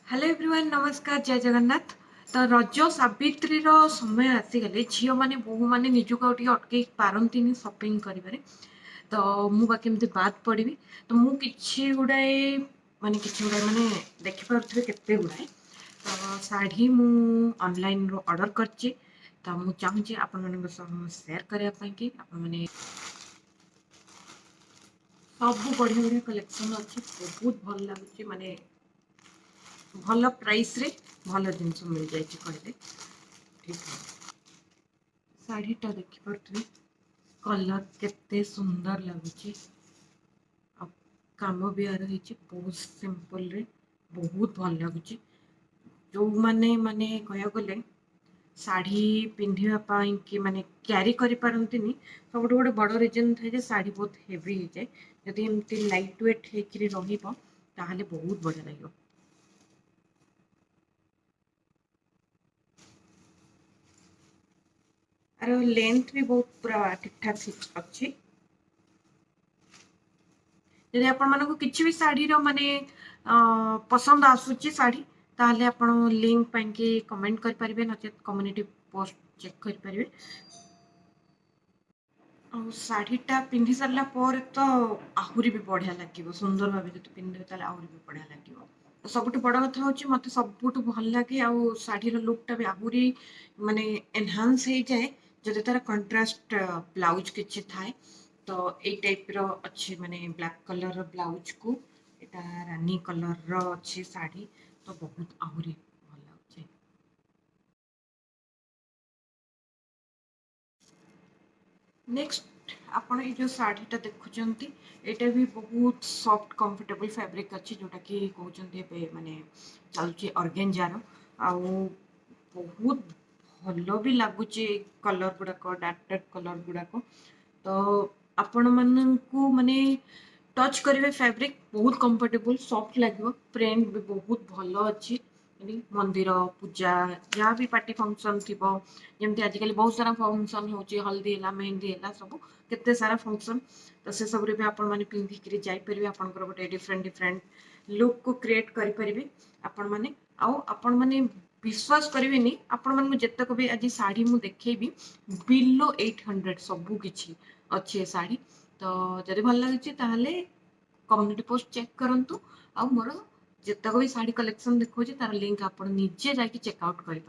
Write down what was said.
Hello everyone नमस्कार जय जगन्नाथ। तो रज सावित्री समय आसीगले झील मैंने बोहू मैंने निजुक अटकई पारती सपिंग कर तो मु बाकी एमती बाद पड़ी तो मु कि गुड़ाए माने माने देखिपे केते गुड़ाए तो शाढ़ी मु ऑनलाइन रो ऑर्डर करची तो मु चाहूँगी आपण शेयर करने कि आप मैंने सब बढ़िया बढ़िया कलेक्शन अच्छी बहुत भल लगुच माने भल प्राइस रे भल जिनस मिल जाए कहले ठीक है। शाढ़ीटा देखिपे कलर केते सुंदर लगुच काम भी यार बहुत सिंपल रे बहुत भल लगुच जो माने माने कह गले शाढ़ी पिंधापी कि माने क्यारी करि पारंतिनी सब गोटे बड़ रिजन थाए शाढ़ी बहुत हेवी हो जाए जदि एमती लाइट वेट होकर रहा बहुत बढ़िया लगे। आर लेंथ भी बहुत पूरा ठीक ठाक अच्छी यदि आपण मानक किसी भी शाढ़ी माने पसंद आसूची शाढ़ी ताहले आपण लिंक पाइंकी कमेंट कर परिबे नचेत कम्युनिटी पोस्ट चेक कर परिबे। शाढ़ीटा पिंधि सारा पर तो आहरी भी बढ़िया लगे सुंदर भाव जो पिंधे आहरी भी बढ़िया लगे। सबुठ बड़ कथा हूँ मत सबुठ भल लगे आ शाढ़ीर लुकटा भी आहरी माने एनहांस हो जाए जदि तार कंट्रास्ट ब्लाउज किछि थाए तो ये टाइप रो अच्छी माने ब्लैक कलर ब्लाउज को एटा रानी कलर रो अच्छी शाढ़ी तो बहुत आहरी भल लगे। नेक्स्ट आपण ये जो शाढ़ीटा देखुंत यहाँ भी बहुत सॉफ्ट कंफर्टेबल फैब्रिक अच्छी जोटा कि कहते माने चलुची ऑर्गेंजार आउ बहुत भल भी लगुच कलर गुड़ाक डार्क डार्क कलर गुड़ाक तो आपण मानू माने टच करेंगे फैब्रिक बहुत कंफर्टेबल सॉफ्ट लगे प्रिंट भी बहुत भल अच्छी मंदिर पूजा जहाँ भी पार्टी फंक्शन थी जमी आजिकल बहुत सारा फंक्शन हो हल्दी है मेहंदी है सब केते सारा फंक्शन तो से सब भी आपण मैंने पिंधिकी जापर आपंकर गोटे डिफरेंट डिफरेंट लुक को क्रिएट करेंगे आपण मैंने आपण मैंने विश्वास करेंगे आपण मान जितक भी आज शाढ़ी मुझे देखेबी बिलो 800 सबू किछि अच्छी शाढ़ी तो जब भल लगे कम्युनिटी पोस्ट चेक करंतु आ मोर जितक भी शाढ़ी कलेक्शन देखो तार लिंक आप निजे जाकि चेकआउट करें।